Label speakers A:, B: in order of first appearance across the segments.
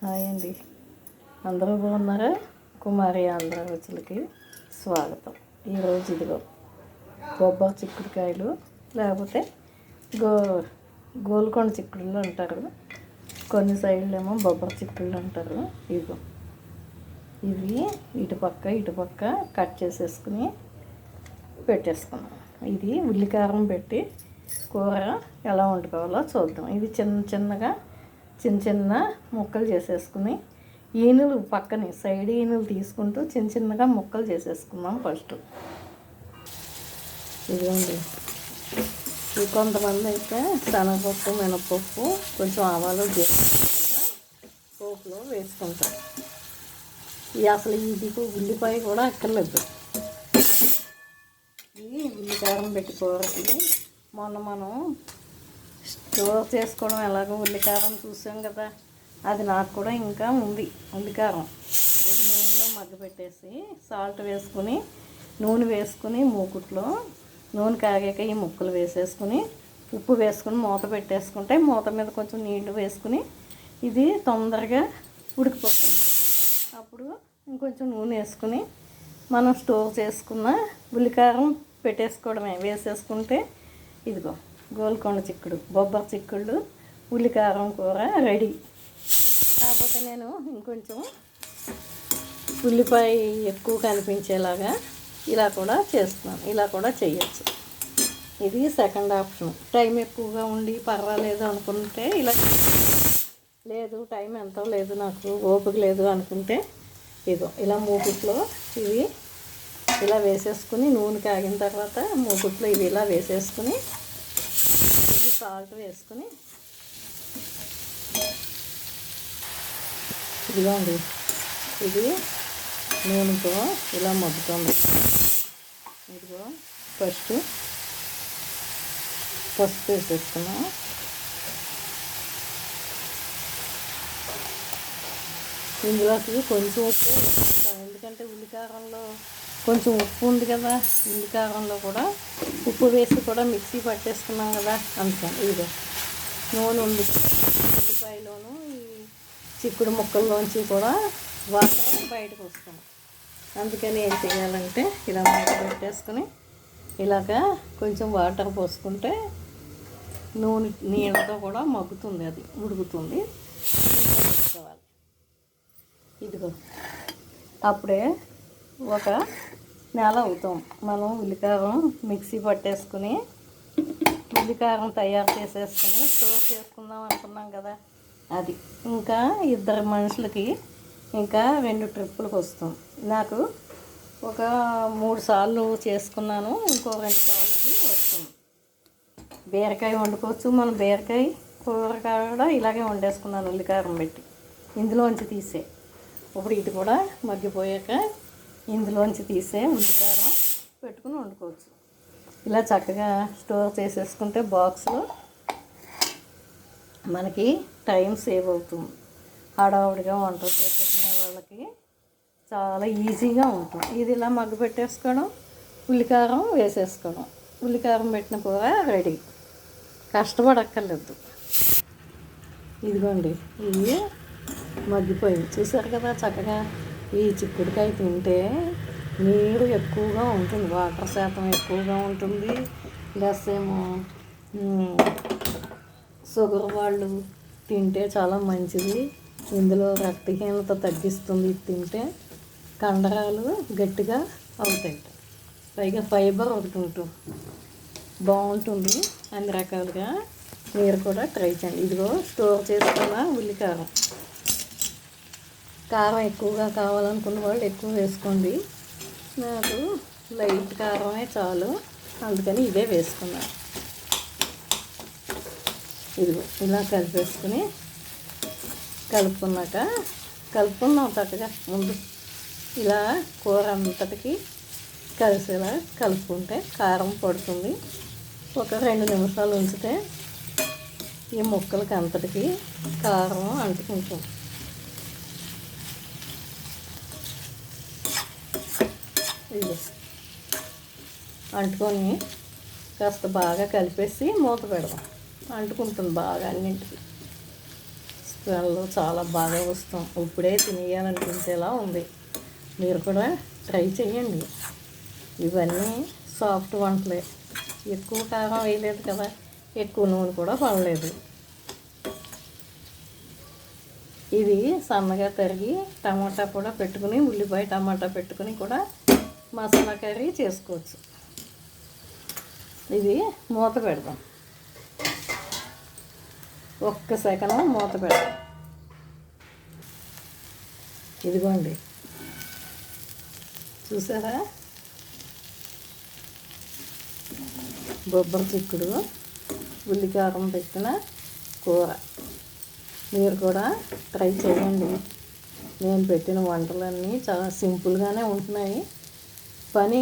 A: Hi అండి, అందరూ బాగున్నారా? కుమారి ఆంధ్ర రుచులకి స్వాగతం. ఈరోజు ఇదిగో బొబ్బరి చిక్కుడుకాయలు, లేకపోతే గో గోల్కొండ చిక్కుడులు అంటారు, కొన్ని సైడ్లు ఏమో బొబ్బరి చిక్కుళ్ళు అంటారు. ఇదిగో ఇవి ఇటుపక్క కట్ చేసేసుకుని పెట్టేసుకున్నాం. ఇది ఉల్లికారం పెట్టి కూర ఎలా వండుకోవాలో చూద్దాం. ఇది చిన్న ముక్కలు చేసేసుకుని ఈనులు పక్కనే సైడ్ ఈనులు తీసుకుంటూ చిన్నగా ముక్కలు చేసేసుకుందాం. ఫస్ట్ ఇదిగోండి, కొంతమంది అయితే శనగపప్పు, మినపప్పు, కొంచెం ఆవాలు, జీలకర్ర పోపులో వేసుకుంటారు. అసలు ఇది ఉల్లిపాయ కూడా అక్కర్లేదు. ఇది ఉల్లికారం పెట్టి కూరకి మొన్న మనం స్టోర్ చేసుకోవడం ఎలాగో ఉల్లికారం చూసాం కదా, అది నాకు కూడా ఇంకా ఉంది ఉల్లికారం. ఇది నూనెలో మగ్గపెట్టేసి సాల్ట్ వేసుకుని నూనె వేసుకుని మూకుట్లో నూనె కాగాక ఈ ముక్కలు వేసేసుకుని ఉప్పు వేసుకుని మూత పెట్టేసుకుంటే మూత మీద కొంచెం నీళ్లు వేసుకుని ఇది తొందరగా ఉడికిపోతుంది. అప్పుడు ఇంకొంచెం నూనె వేసుకుని మనం స్టోర్ చేసుకున్న ఉల్లికారం పెట్టేసుకోవడమే. వేసేసుకుంటే ఇదిగో గోల్కొండ చిక్కుడు, బొబ్బరి చిక్కుళ్ళు, ఉల్లికారం కూర రెడీ. కాకపోతే నేను ఇంకొంచెం ఉల్లిపాయ ఎక్కువ కనిపించేలాగా ఇలా కూడా చేస్తున్నాను. ఇలా కూడా చేయొచ్చు. ఇది సెకండ్ ఆప్షన్. టైం ఎక్కువగా ఉండి పర్వాలేదు అనుకుంటే ఇలా, లేదు టైం ఎంతో లేదు నాకు ఓపిక లేదు అనుకుంటే ఇదో ఇలా మూకుట్లో ఇవి ఇలా వేసేసుకుని నూనె కాగిన తర్వాత మూకుట్లో ఇవి ఇలా వేసేసుకుని ఇది సాల్ట్ వేసుకుని ఇదిగోండి, ఇది నూనెతో ఇలా మగ్గుతుంది. ఇదిగో ఫస్ట్ పసుపు వేసేసుకున్నాం. ఇందులోకి కొంచెం ఉప్పు వేసుకుంటాం, ఎందుకంటే ఉల్లికారంలో కొంచెం ఉప్పు ఉంది కదా. ఉల్లికారంలో కూడా ఉప్పు వేసి కూడా మిక్సీ పట్టేసుకున్నాం కదా, అందుకని ఇదిగో నూనె ఉంది. ఉల్లిపాయలోను ఈ చిక్కుడు ముక్కల్లోంచి కూడా వాటర్ బయటకు వస్తాం. అందుకని ఏం చేయాలంటే ఇలా మూత పెట్టేసుకుని ఇలాగా కొంచెం వాటర్ పోసుకుంటే నూనె నీళ్ళతో కూడా మగ్గుతుంది, అది ఉడుకుతుంది. పెట్టుకోవాలి. ఇదిగో అప్పుడే ఒక నెల అవుతాం మనం ఉల్లికారం మిక్సీ పట్టేసుకుని ఉల్లికారం తయారు చేసేసుకుని స్టోర్ చేసుకుందాం అనుకున్నాం కదా, అది ఇంకా ఇద్దరు మనుషులకి ఇంకా 2 ట్రిప్పులకు వస్తాం. నాకు ఒక 3 సార్లు చేసుకున్నాను, ఇంకో 2 సార్లకి వస్తుంది. బీరకాయ వండుకోవచ్చు. మనం బీరకాయ కూర కూడా ఇలాగే వండేసుకున్నాను ఉల్లికారం పెట్టి. ఇందులోంచి తీసే ఇప్పుడు ఇది కూడా మగ్గిపోయాక ఇందులోంచి తీసే ఉల్లికారం పెట్టుకుని వండుకోవచ్చు. ఇలా చక్కగా స్టోర్ చేసేసుకుంటే బాక్స్లో మనకి టైం సేవ్ అవుతుంది. హడావుడిగా వంటలు చేసుకునే వాళ్ళకి చాలా ఈజీగా ఉంటుంది. ఇది ఇలా మగ్గు పెట్టేసుకోవడం, ఉల్లికారం వేసేసుకోవడం, ఉల్లికారం పెట్టిన కూర రెడీ. కష్టపడక్కర్లేదు. ఇదిగోండి, ఇది మగ్గిపోయింది చూసారు కదా చక్కగా. ఈ చిక్కుడుకాయ తింటే నీరు ఎక్కువగా ఉంటుంది, వాటర్ శాతం ఎక్కువగా ఉంటుంది. ప్లస్ ఏమో షుగర్ వాళ్ళు తింటే చాలా మంచిది. ఇందులో రక్తహీనత తగ్గిస్తుంది. ఇది తింటే కండరాలు గట్టిగా అవుతాయి. పైగా ఫైబర్ ఒకటి ఉంటుంది, బాగుంటుంది. అన్ని రకాలుగా మీరు కూడా ట్రై చేయండి. ఇదిగో స్టోర్ చేసుకున్న ఉల్లికారం. కారం ఎక్కువగా కావాలనుకున్న వాళ్ళు ఎక్కువ వేసుకోండి. నాకు లైట్ కారమే చాలు, అందుకని ఇదే వేసుకున్నాను. ఇదిగో ఇలా కలుపుకున్నాం చక్కగా. ముందు ఇలా కూర అంతటికి కలిసేలా కలుపుకుంటే కారం పడుతుంది. ఒక 2 నిమిషాలు ఉంచితే ఈ ముక్కలకి అంతటికి కారం అంటుకుంటుంది. ఇది అంటుకొని కాస్త బాగా కలిపేసి మూత పెడదాం. అంటుకుంటుంది బాగా అన్నింటికి. స్మెల్ చాలా బాగా వస్తాం. ఇప్పుడే తినేయాలనిపించేలా ఉంది. మీరు కూడా ట్రై చేయండి. ఇవన్నీ సాఫ్ట్ వంటలే, ఎక్కువ కారం వేయలేదు కదా, ఎక్కువ నూనె కూడా పడలేదు. ఇది సన్నగా తరిగి టమాటా కూడా పెట్టుకుని, ఉల్లిపాయ టమాటా పెట్టుకుని కూడా మసాలా కర్రీ చేసుకోవచ్చు. ఇది మూత పెడదాం, ఒక్క సెకండ్ మూత పెడదాం. ఇదిగోండి, చూసారా, బొబ్బరి చిక్కుడు ఉల్లికారం పెట్టిన కూర. మీరు కూడా ట్రై చేయండి. నేను పెట్టిన వంటలన్నీ చాలా సింపుల్గానే ఉంటున్నాయి. పని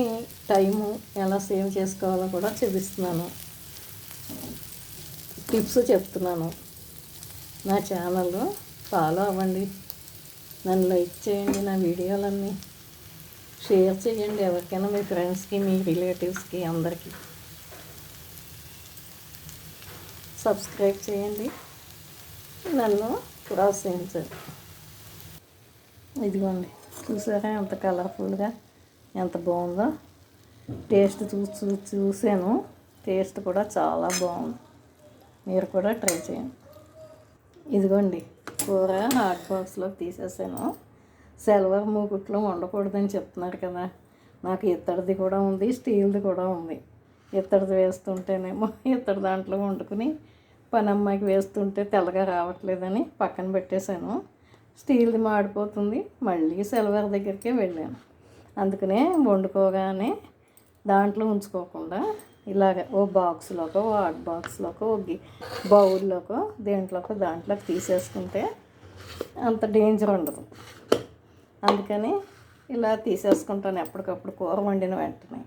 A: టైము ఎలా సేవ్ చేసుకోవాలో కూడా చూపిస్తున్నాను, టిప్స్ చెప్తున్నాను. నా ఛానల్ ఫాలో అవ్వండి, నన్ను లైక్ చేయండి, నా వీడియోలన్నీ షేర్ చేయండి ఎవరికైనా, మీ ఫ్రెండ్స్కి, మీ రిలేటివ్స్కి, అందరికీ సబ్స్క్రైబ్ చేయండి, నన్ను ప్రోత్సహించండి. ఇదిగోండి, చూసారా ఎంత కలర్ఫుల్గా, ఎంత బాగుందో. టేస్ట్ చూసాను, టేస్ట్ కూడా చాలా బాగుంది. మీరు కూడా ట్రై చేయండి. ఇదిగోండి, కూర హాట్ బాక్స్లోకి తీసేసాను. సిల్వర్ మూకుట్లో వండకూడదని చెప్తున్నారు కదా, నాకు ఇత్తడిది కూడా ఉంది, స్టీల్ది కూడా ఉంది. ఇత్తడిది వేస్తుంటేనేమో ఇత్తడి దాంట్లో వండుకుని పనమ్మాయికి వేస్తుంటే తెల్లగా రావట్లేదని పక్కన పెట్టేశాను. స్టీల్ది మాడిపోతుంది, మళ్ళీ సిల్వర్ దగ్గరికే వెళ్ళాను. అందుకనే వండుకోగానే దాంట్లో ఉంచుకోకుండా ఇలాగ ఓ బాక్స్లోకో, హాట్ బాక్స్లోకో, బౌల్లోకో, దేంట్లోకో దాంట్లోకి తీసేసుకుంటే అంత డేంజర్ ఉండదు. అందుకని ఇలా తీసేసుకుంటాను ఎప్పటికప్పుడు కూర వండిన వెంటనే.